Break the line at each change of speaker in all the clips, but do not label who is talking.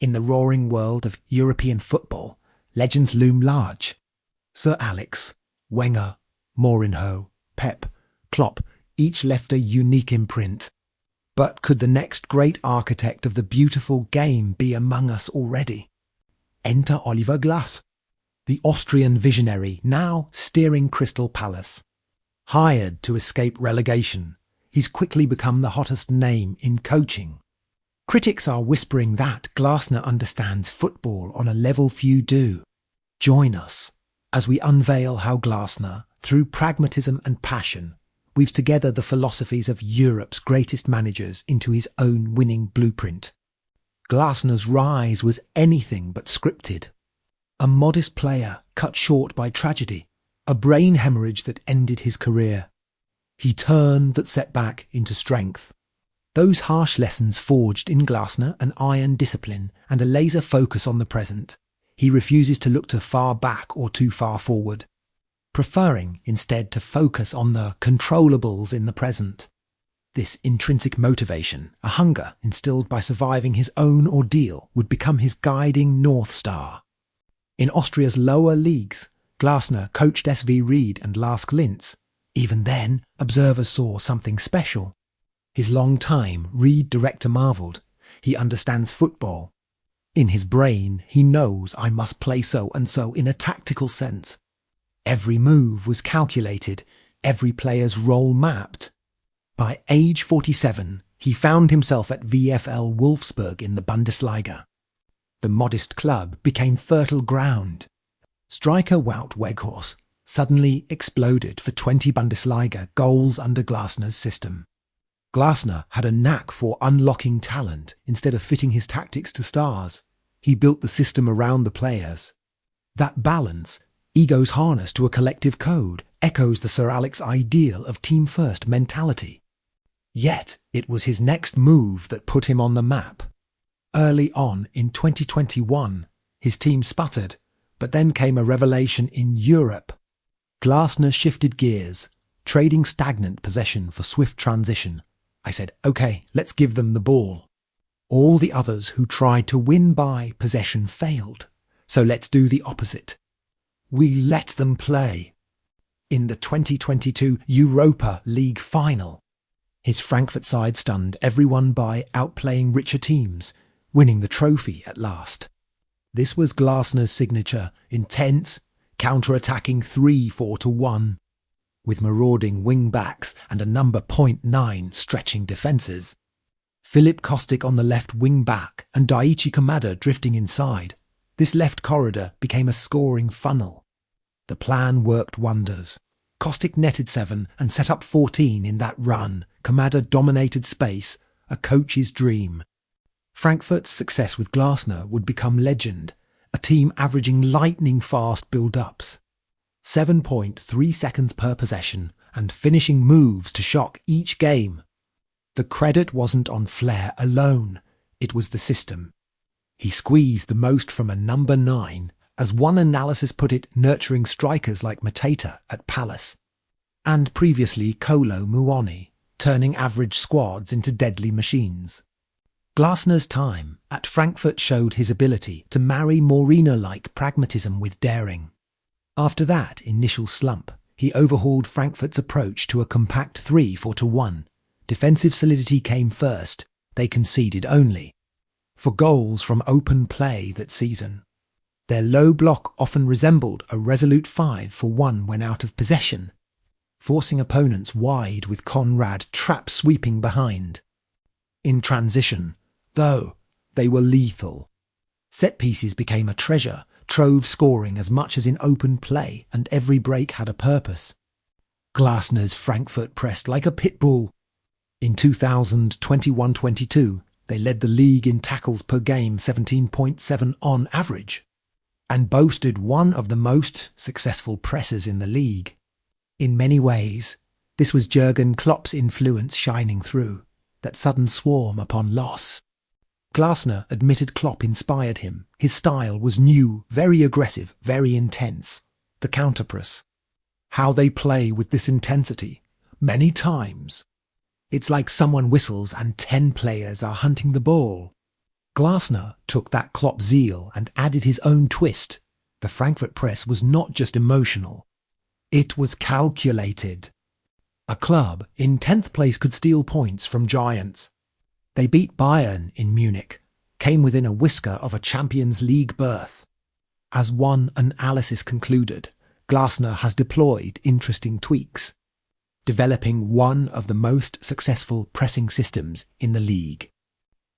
In the roaring world of European football, legends loom large. Sir Alex, Wenger, Mourinho, Pep, Klopp each left a unique imprint. But could the next great architect of the beautiful game be among us already? Enter Oliver Glasner, the Austrian visionary now steering Crystal Palace. Hired to escape relegation, he's quickly become the hottest name in coaching. Critics are whispering that Glasner understands football on a level few do. Join us as we unveil how Glasner, through pragmatism and passion, weaves together the philosophies of Europe's greatest managers into his own winning blueprint. Glasner's rise was anything but scripted. A modest player cut short by tragedy, a brain hemorrhage that ended his career. He turned that setback into strength. Those harsh lessons forged in Glasner an iron discipline and a laser focus on the present. He refuses to look too far back or too far forward, preferring instead to focus on the controllables in the present. This intrinsic motivation, a hunger instilled by surviving his own ordeal, would become his guiding North Star. In Austria's lower leagues, Glasner coached SV Ried and Lask Linz. Even then, observers saw something special. His long-time Ried director marvelled. He understands football. In his brain, he knows I must play so and so in a tactical sense. Every move was calculated, every player's role mapped. By age 47, he found himself at VfL Wolfsburg in the Bundesliga. The modest club became fertile ground. Striker Wout Weghorst suddenly exploded for 20 Bundesliga goals under Glasner's system. Glasner had a knack for unlocking talent instead of fitting his tactics to stars. He built the system around the players. That balance, egos harnessed to a collective code, echoes the Sir Alex ideal of team-first mentality. Yet it was his next move that put him on the map. Early on in 2021, his team sputtered, but then came a revelation in Europe. Glasner shifted gears, trading stagnant possession for swift transition. I said, okay, let's give them the ball. All the others who tried to win by possession failed, so let's do the opposite. We let them play. In the 2022 Europa League final, his Frankfurt side stunned everyone by outplaying richer teams, winning the trophy at last. This was Glasner's signature, intense, counter-attacking 3-4-1. With marauding wing-backs and a number .9 stretching defences. Philip Kostic on the left wing-back and Daichi Kamada drifting inside. This left corridor became a scoring funnel. The plan worked wonders. Kostic netted 7 and set up 14 in that run. Kamada dominated space, a coach's dream. Frankfurt's success with Glasner would become legend, a team averaging lightning-fast build-ups. 7.3 seconds per possession and finishing moves to shock each game. The credit wasn't on flair alone, it was the system. He squeezed the most from a number 9, as one analysis put it, nurturing strikers like Mateta at Palace, and previously Kolo Muani, turning average squads into deadly machines. Glasner's time at Frankfurt showed his ability to marry Mourinho-like pragmatism with daring. After that initial slump, he overhauled Frankfurt's approach to a compact 3-4-1. Defensive solidity came first, they conceded only. For goals from open play that season. Their low block often resembled a resolute 5-for-1 when out of possession, forcing opponents wide with Conrad trap sweeping behind. In transition, though, they were lethal. Set pieces became a treasure, trove scoring as much as in open play, and every break had a purpose. Glasner's Frankfurt pressed like a pit bull. In 2021-22, they led the league in tackles per game, 17.7 on average, and boasted one of the most successful presses in the league. In many ways, this was Jürgen Klopp's influence shining through, that sudden swarm upon loss. Glasner admitted Klopp inspired him. His style was new, very aggressive, very intense. The counterpress. How they play with this intensity. Many times. It's like someone whistles and 10 players are hunting the ball. Glasner took that Klopp zeal and added his own twist. The Frankfurt press was not just emotional. It was calculated. A club in 10th place could steal points from giants. They beat Bayern in Munich, came within a whisker of a Champions League berth. As one analysis concluded, Glasner has deployed interesting tweaks, developing one of the most successful pressing systems in the league.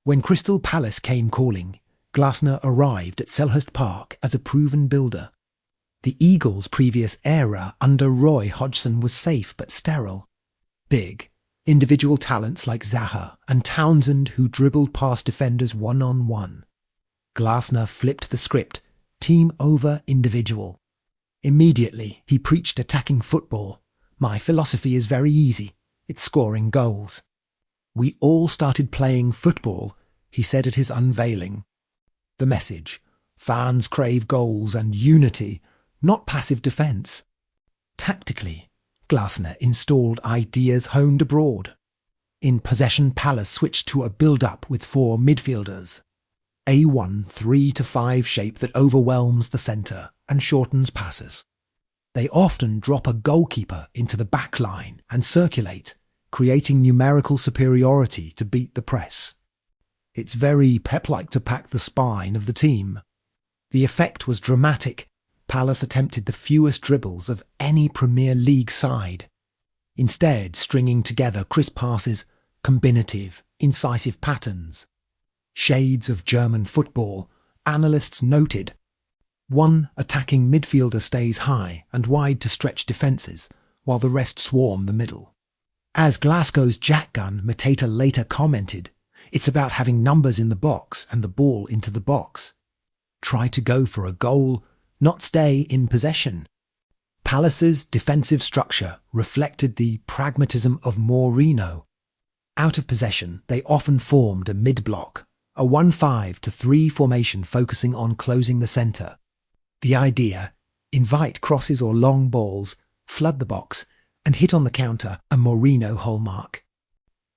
When Crystal Palace came calling, Glasner arrived at Selhurst Park as a proven builder. The Eagles' previous era under Roy Hodgson was safe but sterile. Big, individual talents like Zaha and Townsend who dribbled past defenders one-on-one. Glasner flipped the script, team over individual. Immediately, he preached attacking football. My philosophy is very easy. It's scoring goals. We all started playing football, he said at his unveiling. The message: fans crave goals and unity, not passive defence. Tactically, Glasner installed ideas honed abroad. In possession, Palace switched to a build-up with 4 midfielders. A1 3-5 shape that overwhelms the centre and shortens passes. They often drop a goalkeeper into the back line and circulate, creating numerical superiority to beat the press. It's very Pep-like to pack the spine of the team. The effect was dramatic. Palace attempted the fewest dribbles of any Premier League side, instead stringing together crisp passes, combinative, incisive patterns. Shades of German football, analysts noted. One attacking midfielder stays high and wide to stretch defences, while the rest swarm the middle. As Glasgow's Jack Gun, Mateta later commented, it's about having numbers in the box and the ball into the box. Try to go for a goal, not stay in possession. Palace's defensive structure reflected the pragmatism of Mourinho. Out of possession, they often formed a mid-block, a 1-5-3 formation focusing on closing the centre. The idea: invite crosses or long balls, flood the box, and hit on the counter, a Mourinho hallmark.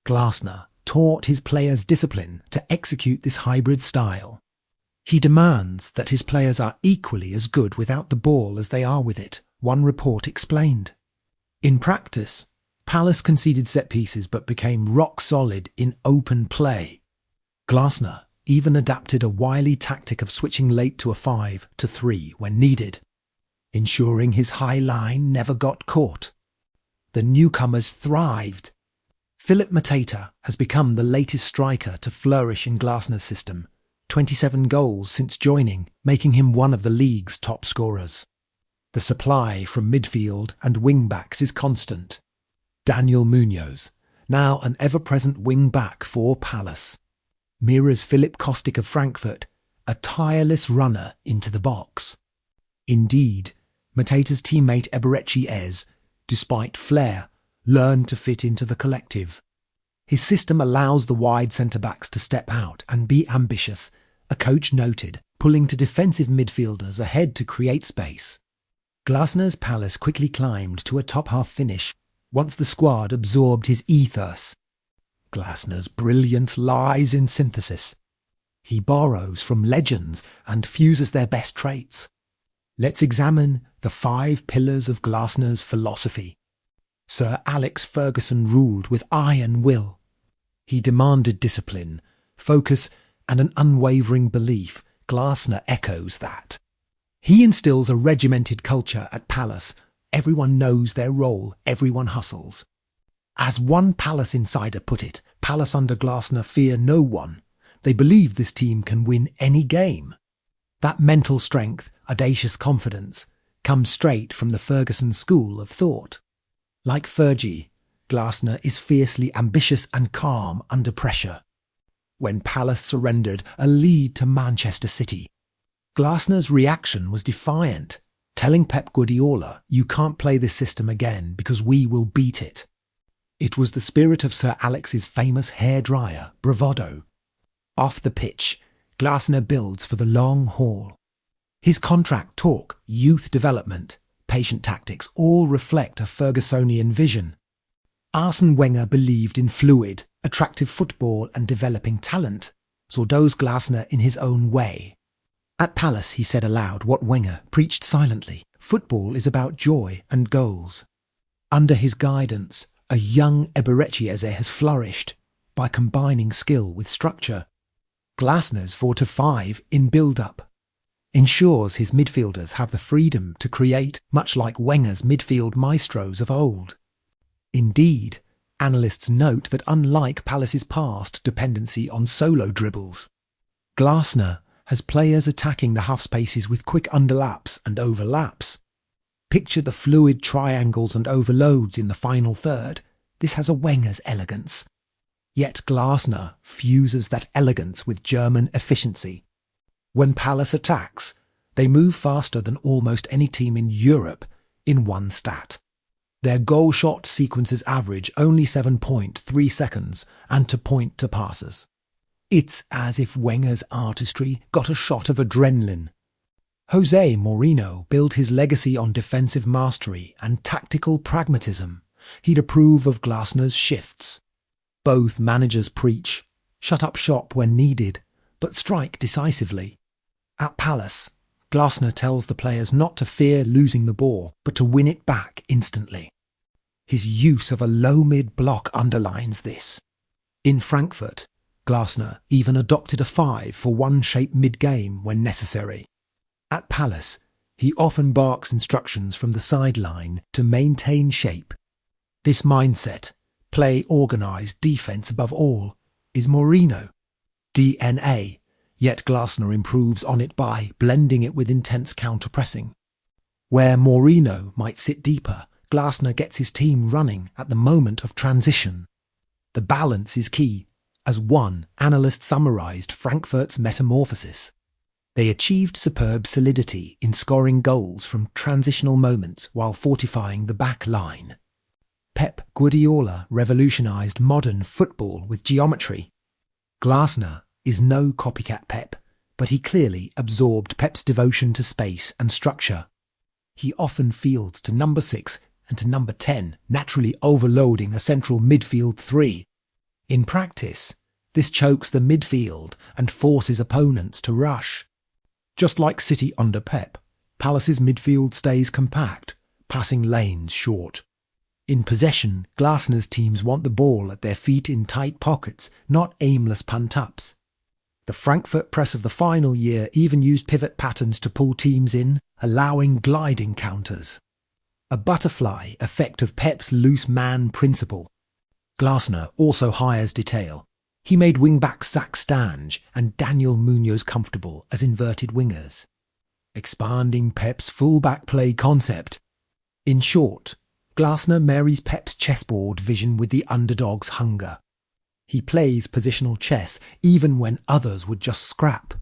Glasner taught his players discipline to execute this hybrid style. He demands that his players are equally as good without the ball as they are with it, one report explained. In practice, Palace conceded set pieces but became rock solid in open play. Glasner even adapted a wily tactic of switching late to a 5-3 when needed, ensuring his high line never got caught. The newcomers thrived. Philip Mateta has become the latest striker to flourish in Glasner's system, 27 goals since joining, making him one of the league's top scorers. The supply from midfield and wing-backs is constant. Daniel Munoz, now an ever-present wing-back for Palace, mirrors Philip Kostic of Frankfurt, a tireless runner into the box. Indeed, Mateta's teammate Eberechi Ez, despite flair, learned to fit into the collective. His system allows the wide centre-backs to step out and be ambitious, a coach noted, pulling to defensive midfielders ahead to create space. Glasner's Palace quickly climbed to a top-half finish once the squad absorbed his ethos. Glasner's brilliance lies in synthesis. He borrows from legends and fuses their best traits. Let's examine the 5 pillars of Glasner's philosophy. Sir Alex Ferguson ruled with iron will. He demanded discipline, focus, and an unwavering belief. Glasner echoes that. He instills a regimented culture at Palace. Everyone knows their role, everyone hustles. As one Palace insider put it, Palace under Glasner fear no one. They believe this team can win any game. That mental strength, audacious confidence, comes straight from the Ferguson school of thought. Like Fergie, Glasner is fiercely ambitious and calm under pressure. When Palace surrendered a lead to Manchester City, Glasner's reaction was defiant, telling Pep Guardiola, "You can't play this system again because we will beat it." It was the spirit of Sir Alex's famous hairdryer, bravado. Off the pitch, Glasner builds for the long haul. His contract talk, youth development, patient tactics all reflect a Fergusonian vision. Arsène Wenger believed in fluid, attractive football and developing talent. so does Glasner in his own way. At Palace he said aloud what Wenger preached silently: football is about joy and goals. Under his guidance, a young Eberechieze has flourished by combining skill with structure. Glasner's 4-5 in build-up ensures his midfielders have the freedom to create, much like Wenger's midfield maestros of old. Indeed, analysts note that unlike Palace's past dependency on solo dribbles, Glasner has players attacking the half spaces with quick underlaps and overlaps. Picture the fluid triangles and overloads in the final third. This has a Wenger's elegance. Yet Glasner fuses that elegance with German efficiency. When Palace attacks, they move faster than almost any team in Europe in one stat. Their goal shot sequences average only 7.3 seconds and to point to passes. It's as if Wenger's artistry got a shot of adrenaline. José Mourinho built his legacy on defensive mastery and tactical pragmatism. He'd approve of Glasner's shifts. Both managers preach, shut up shop when needed, but strike decisively. At Palace, Glasner tells the players not to fear losing the ball, but to win it back instantly. His use of a low-mid block underlines this. In Frankfurt, Glasner even adopted a 5 for one shape mid-game when necessary. At Palace, he often barks instructions from the sideline to maintain shape. This mindset, play organised, defence above all, is Mourinho DNA, yet Glasner improves on it by blending it with intense counter-pressing. Where Mourinho might sit deeper, Glasner gets his team running at the moment of transition. The balance is key, as one analyst summarised Frankfurt's metamorphosis. They achieved superb solidity in scoring goals from transitional moments while fortifying the back line. Pep Guardiola revolutionised modern football with geometry. Glasner is no copycat Pep, but he clearly absorbed Pep's devotion to space and structure. He often fields to number 6 and to number 10, naturally overloading a central midfield 3. In practice, this chokes the midfield and forces opponents to rush. Just like City under Pep, Palace's midfield stays compact, passing lanes short. In possession, Glasner's teams want the ball at their feet in tight pockets, not aimless punt-ups. The Frankfurt press of the final year even used pivot patterns to pull teams in, allowing gliding counters. A butterfly effect of Pep's loose man principle. Glasner also hires detail. He made wing-backs Zach Stange and Daniel Munoz comfortable as inverted wingers, expanding Pep's full-back play concept. In short, Glasner marries Pep's chessboard vision with the underdog's hunger. He plays positional chess even when others would just scrap.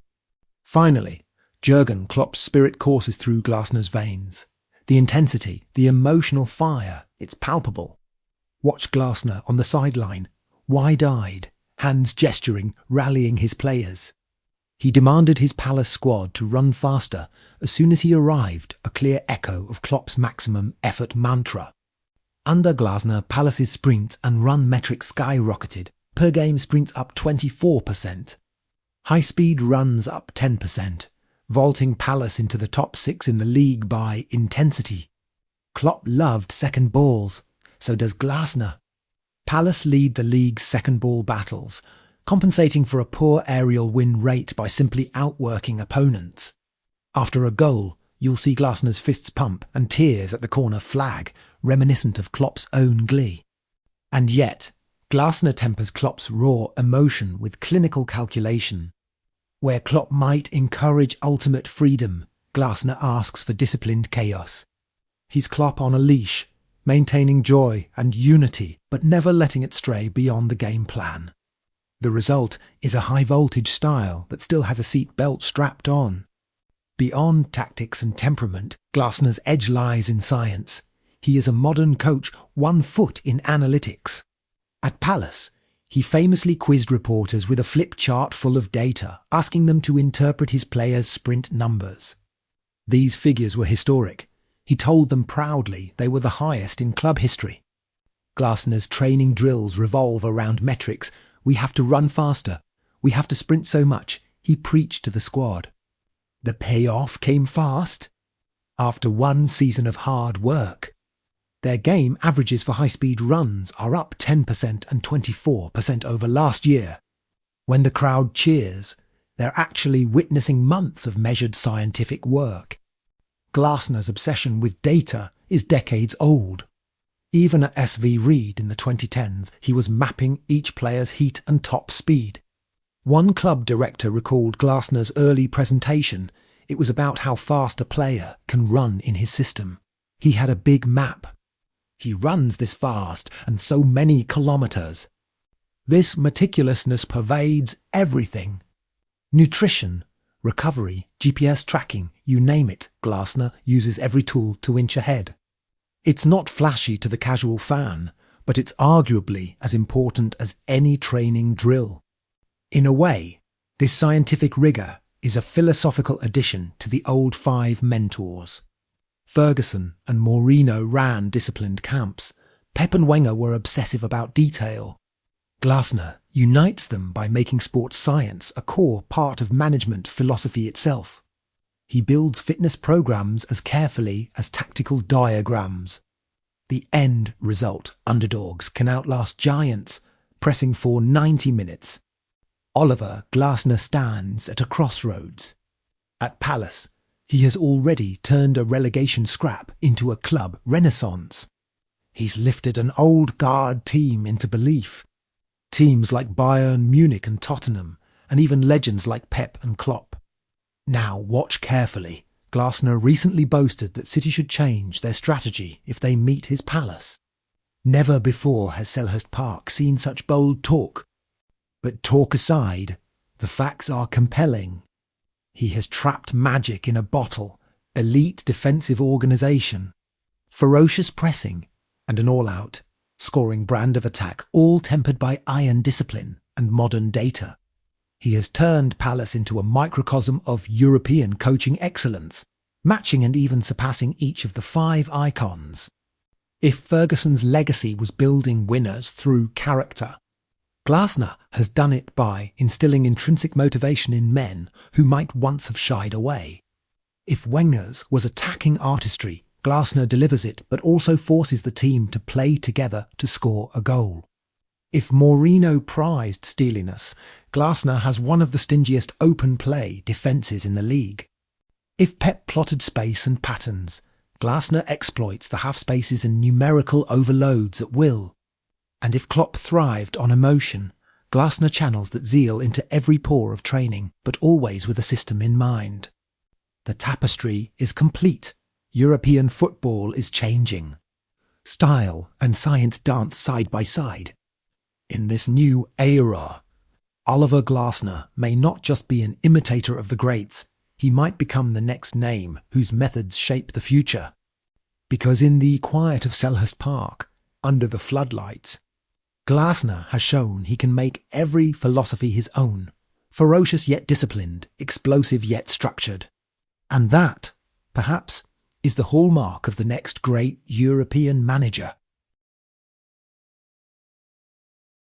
Finally, Jürgen Klopp's spirit courses through Glasner's veins. The intensity, the emotional fire, it's palpable. Watch Glasner on the sideline, wide-eyed, hands gesturing, rallying his players. He demanded his Palace squad to run faster as soon as he arrived, a clear echo of Klopp's maximum effort mantra. Under Glasner, Palace's sprint and run metrics skyrocketed, per game sprints up 24%. High-speed runs up 10%, vaulting Palace into the top 6 in the league by intensity. Klopp loved second balls, so does Glasner. Palace lead the league's second ball battles, compensating for a poor aerial win rate by simply outworking opponents. After a goal, you'll see Glasner's fists pump and tears at the corner flag, reminiscent of Klopp's own glee. And yet, Glasner tempers Klopp's raw emotion with clinical calculation. Where Klopp might encourage ultimate freedom, Glasner asks for disciplined chaos. He's Klopp on a leash, maintaining joy and unity, but never letting it stray beyond the game plan. The result is a high-voltage style that still has a seat belt strapped on. Beyond tactics and temperament, Glasner's edge lies in science. He is a modern coach 1 foot in analytics. At Palace, he famously quizzed reporters with a flip chart full of data, asking them to interpret his players' sprint numbers. These figures were historic. He told them proudly they were the highest in club history. Glasner's training drills revolve around metrics. We have to run faster. We have to sprint so much, he preached to the squad. The payoff came fast. After one season of hard work, their game averages for high-speed runs are up 10% and 24% over last year. When the crowd cheers, they're actually witnessing months of measured scientific work. Glasner's obsession with data is decades old. Even at SV Reed in the 2010s, he was mapping each player's heat and top speed. One club director recalled Glasner's early presentation. It was about how fast a player can run in his system. He had a big map. He runs this fast and so many kilometres. This meticulousness pervades everything. Nutrition, recovery, GPS tracking, you name it, Glasner uses every tool to inch ahead. It's not flashy to the casual fan, but it's arguably as important as any training drill. In a way, this scientific rigour is a philosophical addition to the old five mentors. Ferguson and Mourinho ran disciplined camps. Pep and Wenger were obsessive about detail. Glasner unites them by making sports science a core part of management philosophy itself. He builds fitness programs as carefully as tactical diagrams. The end result, underdogs can outlast giants, pressing for 90 minutes. Oliver Glasner stands at a crossroads. At Palace, he has already turned a relegation scrap into a club renaissance. He's lifted an old guard team into belief. Teams like Bayern, Munich and Tottenham, and even legends like Pep and Klopp. Now watch carefully. Glasner recently boasted that City should change their strategy if they meet his Palace. Never before has Selhurst Park seen such bold talk. But talk aside, the facts are compelling. He has trapped magic in a bottle, elite defensive organisation, ferocious pressing, and an all-out, scoring brand of attack, all tempered by iron discipline and modern data. He has turned Palace into a microcosm of European coaching excellence, matching and even surpassing each of the five icons. If Ferguson's legacy was building winners through character, Glasner has done it by instilling intrinsic motivation in men who might once have shied away. If Wenger's was attacking artistry, Glasner delivers it but also forces the team to play together to score a goal. If Mourinho prized steeliness, Glasner has one of the stingiest open play defences in the league. If Pep plotted space and patterns, Glasner exploits the half spaces and numerical overloads at will. And if Klopp thrived on emotion, Glasner channels that zeal into every pore of training, but always with a system in mind. The tapestry is complete. European football is changing. Style and science dance side by side. In this new era, Oliver Glasner may not just be an imitator of the greats, he might become the next name whose methods shape the future. Because in the quiet of Selhurst Park, under the floodlights, Glasner has shown he can make every philosophy his own, ferocious yet disciplined, explosive yet structured. And that, perhaps, is the hallmark of the next great European manager.